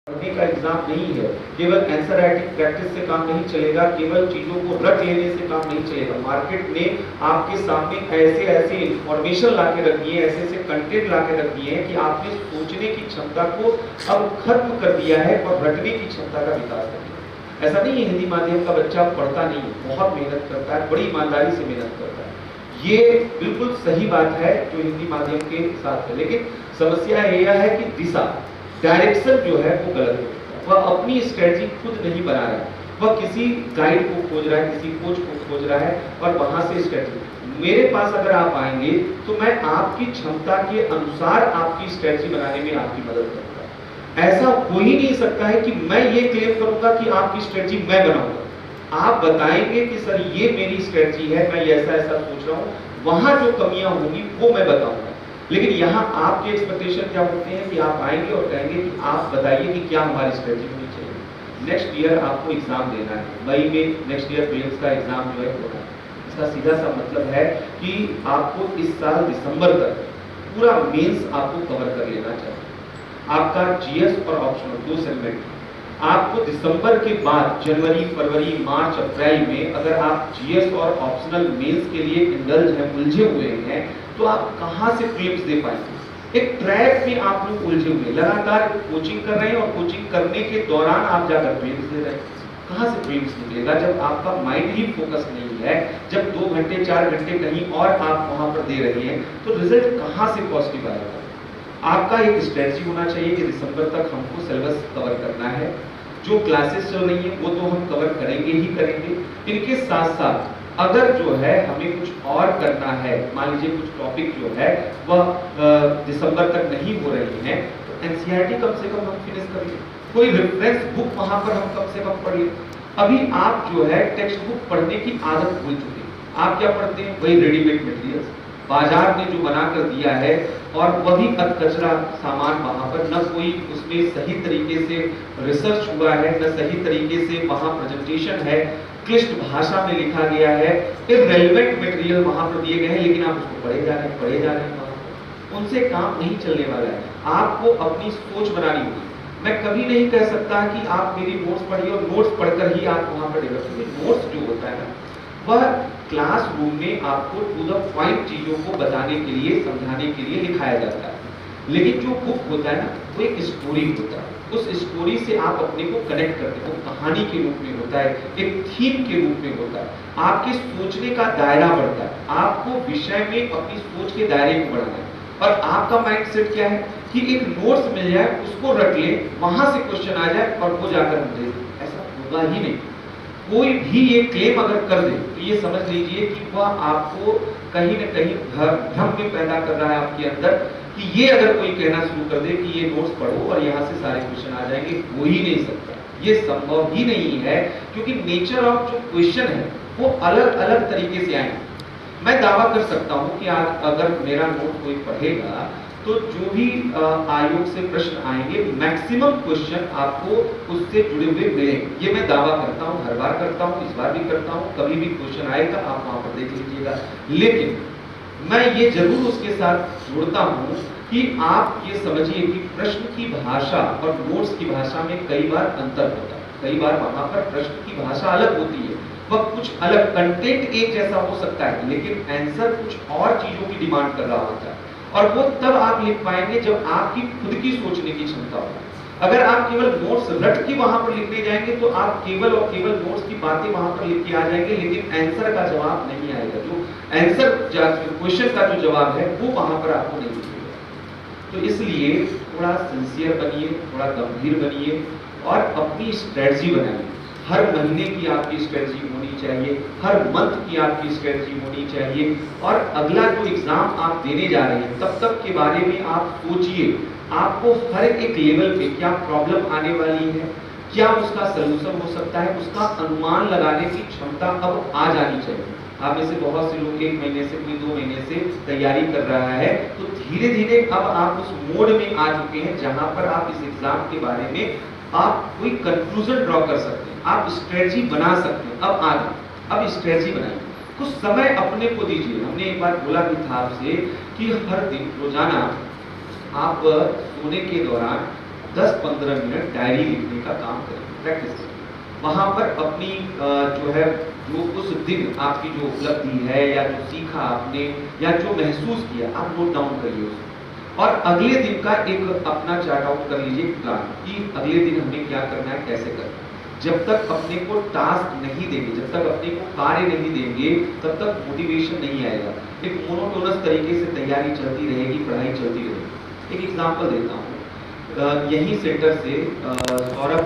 पढ़ने का एग्जाम नहीं है, केवल आंसर राइटिंग प्रैक्टिस से काम नहीं चलेगा, केवल चीजों को रट लेने से काम नहीं चलेगा। मार्केट ने आपके सामने ऐसे ऐसे इंफॉर्मेशन लाके रख दिए, ऐसे ऐसे कंटेंट लाके रख दिए हैं कि आपने सोचने की क्षमता को अब खत्म कर दिया है और रटने की क्षमता का विकास कर दिया। ऐसा नहीं है हिंदी माध्यम का बच्चा पढ़ता नहीं है, बहुत मेहनत करता है, बड़ी ईमानदारी से मेहनत करता है। ये बिल्कुल सही बात है जो हिंदी माध्यम के साथ है, लेकिन समस्या यह है कि दिशा डायरेक्शन जो है वो गलत है। वह अपनी स्ट्रेटजी खुद नहीं बना रहा है, वह किसी गाइड को खोज रहा है, किसी कोच को खोज रहा है और वहां से स्ट्रेटजी। मेरे पास अगर आप आएंगे तो मैं आपकी क्षमता के अनुसार आपकी स्ट्रेटजी बनाने में आपकी मदद करूंगा। ऐसा हो ही नहीं सकता है कि मैं ये क्लेम करूंगा कि आपकी स्ट्रेटजी मैं बनाऊंगा। आप बताएंगे कि सर ये मेरी स्ट्रेटजी है, मैं ऐसा ऐसा सोच रहा हूँ, वहां जो कमियां होंगी वो मैं बताऊंगा। लेकिन यहाँ आपके एक्सपेक्टेशन क्या होते हैं कि आप आएंगे और कहेंगे कि आप बताइए कि क्या हमारी स्ट्रेटजी होनी चाहिए। नेक्स्ट ईयर आपको एग्जाम देना है, मई में नेक्स्ट ईयर प्रीलिम्स का एग्जाम जो है होना है। इसका सीधा सा मतलब है कि आपको इस साल दिसंबर तक पूरा मेंस आपको कवर कर लेना चाहिए। आपका जीएस और ऑप्शनल 2 सेगमेंट आपको दिसंबर के बाद जनवरी, फरवरी, मार्च, अप्रैल में अगर आप जीएस और ऑप्शनल मेंस के लिए इंडल्ज हैं, उलझे हुए हैं, तो आप कहां से प्रीलिम्स दे पाएंगे। एक ट्रैक में आप लोग उलझे हुए, लगातार कोचिंग कर रहे हैं और कोचिंग करने के दौरान आप जाकर प्रीलिम्स दे रहे हैं। कहां से प्रीलिम्स निकलेगा जब आपका माइंड ही फोकस नहीं है, जब 2 घंटे 4 घंटे कहीं और आप वहां पर दे रहे हैं, तो रिजल्ट कहां से पॉजिटिव आएगा। आपका एक स्ट्रेटजी होना चाहिए कि दिसंबर तक हमको सिलेबस कवर करना है। जो क्लासेस चल रही हैं वो तो हम कवर करेंगे ही करेंगे, इनके साथ साथ अगर जो है हमें कुछ और करना है, मान लीजिए कुछ टॉपिक जो है वह दिसंबर तक नहीं हो रही हैं, तो एनसीईआरटी कम से कम हम फिनिश कर लें, कोई रेफरेंस बुक वहां पर हम कम से कम पढ़ लें। अभी आप जो है टेक्स्ट बुक पढ़ने की आदत भूल चुके हैं, आप क्या पढ़ते हैं, वही रेडीमेड मटेरियल्स बाजार ने जो बना कर दिया है, और वही कचरा सामान वहां पर, न कोई उसमें सही तरीके से रिसर्च हुआ है, न सही तरीके से वहां प्रेजेंटेशन है, क्लिष्ट भाषा में लिखा गया है, इररिलेवेंट मटेरियल वहां पर दिए गए हैं, लेकिन आप उसको पढ़े जा रहे हैं उनसे काम नहीं चलने वाला है। आपको अपनी सोच बनानी होगी। मैं कभी नहीं कह सकता कि आप मेरी नोट्स पढ़िए और नोट्स पढ़कर ही आप वहां पर डेवलप करिए। नोट्स जो होता है ना, वह क्लासरूम में आपको टू द पॉइंट चीजों को बताने के लिए, समझाने के लिए लिखाया जाता है, लेकिन जो बुक होता है ना, वो एक स्टोरी होता है। उस स्टोरी से आप अपने को कनेक्ट करते हैं, वो कहानी के रूप में होता है, एक थीम के रूप में होता है, आपके सोचने का दायरा बढ़ता है, आपको विषय में अपनी सोच के दायरे को बढ़ाना है। और आपका माइंडसेट क्या है कि एक नोट्स मिल जाए, उसको रट ले, वहां से क्वेश्चन आ जाए और वो जाकर हम दे दें। ऐसा होगा ही नहीं। कोई भी ये क्लेम अगर कर दे तो ये समझ लीजिए कि वह आपको कहीं न कहीं भ्रम में पैदा कर रहा है आपके अंदर, कि ये अगर कोई कहना शुरू कर दे कि ये नोट्स पढ़ो और यहाँ से सारे क्वेश्चन आ जाएंगे, हो ही नहीं सकता, ये संभव ही नहीं है, क्योंकि नेचर ऑफ जो क्वेश्चन है वो अलग अलग तरीके से आएंगे। मैं दावा कर सकता हूँ कि आज अगर मेरा नोट कोई पढ़ेगा तो जो भी आयोग से प्रश्न आएंगे, मैक्सिमम क्वेश्चन आपको उससे जुड़े हुए मिलेंगे। ये मैं दावा करता हूँ, हर बार करता हूँ, इस बार भी करता हूँ, कभी भी क्वेश्चन आएगा आप वहां पर देख लीजिएगा। लेकिन मैं ये जरूर उसके साथ जोड़ता हूँ कि आप ये समझिए कि प्रश्न की भाषा और नोट्स की भाषा में कई बार अंतर होता है। कई बार वहां पर प्रश्न की भाषा अलग होती है, वह कुछ अलग, कंटेंट एक जैसा हो सकता है, लेकिन आंसर कुछ और चीजों की डिमांड कर रहा होता है, और वो तब आप लिख पाएंगे जब आपकी खुद की सोचने की क्षमता हो। अगर आप केवल नोट्स रट के वहां पर लिखने जाएंगे तो आप केवल और केवल नोट्स की बातें वहां पर लिख के आ जाएंगे, लेकिन आंसर का जवाब नहीं आएगा। जो आंसर क्वेश्चन का जो जवाब है वो वहां पर आपको नहीं मिलेगा। तो इसलिए थोड़ा सिंसियर बनिए, थोड़ा गंभीर बनिए और अपनी स्ट्रेटजी बनाइए। हर महीने की आपकी स्ट्रेटजी होनी चाहिए, हर मंथ की आपकी स्ट्रेटजी होनी चाहिए, और अगला जो एग्जाम आप देने जा रहे हैं तब तक के बारे में आप सोचिए। आपको हर एक लेवल पे क्या प्रॉब्लम आने वाली है, क्या उसका सलूशन हो सकता है, उसका अनुमान लगाने की क्षमता अब आ जानी चाहिए। आप में से बहुत से लोग 1 महीने से, कोई 2 महीने से तैयारी कर रहा है, तो धीरे धीरे अब आप उस मोड में आ चुके हैं जहां पर आप इस एग्जाम के बारे में आप कोई कंक्लूजन ड्रॉ कर सकते हैं, आप स्ट्रेटजी बना सकते हैं। अब आगे अब स्ट्रेटजी बनाइए, कुछ समय अपने को दीजिए। हमने एक बार बोला भी था आपसे कि हर दिन रोजाना आप सोने के दौरान 10-15 मिनट डायरी लिखने का काम करिए, प्रैक्टिस करिए। वहाँ पर अपनी जो है जो उस दिन आपकी जो उपलब्धि है या जो सीखा आपने या जो महसूस किया आप नोट डाउन करिए उसको। और अगले दिन का एक अपना चार्ट आउट कर लीजिए प्लान कि अगले दिन हमें क्या करना है, कैसे करना है। जब तक अपने को टास्क नहीं देंगे, जब तक अपने को कार्य नहीं देंगे, तब तक मोटिवेशन नहीं आएगा। एक मोनोटोनस तरीके से तैयारी चलती रहेगी, पढ़ाई चलती रहेगी। एक एग्जांपल देता हूँ, यही सेंटर से सौरभ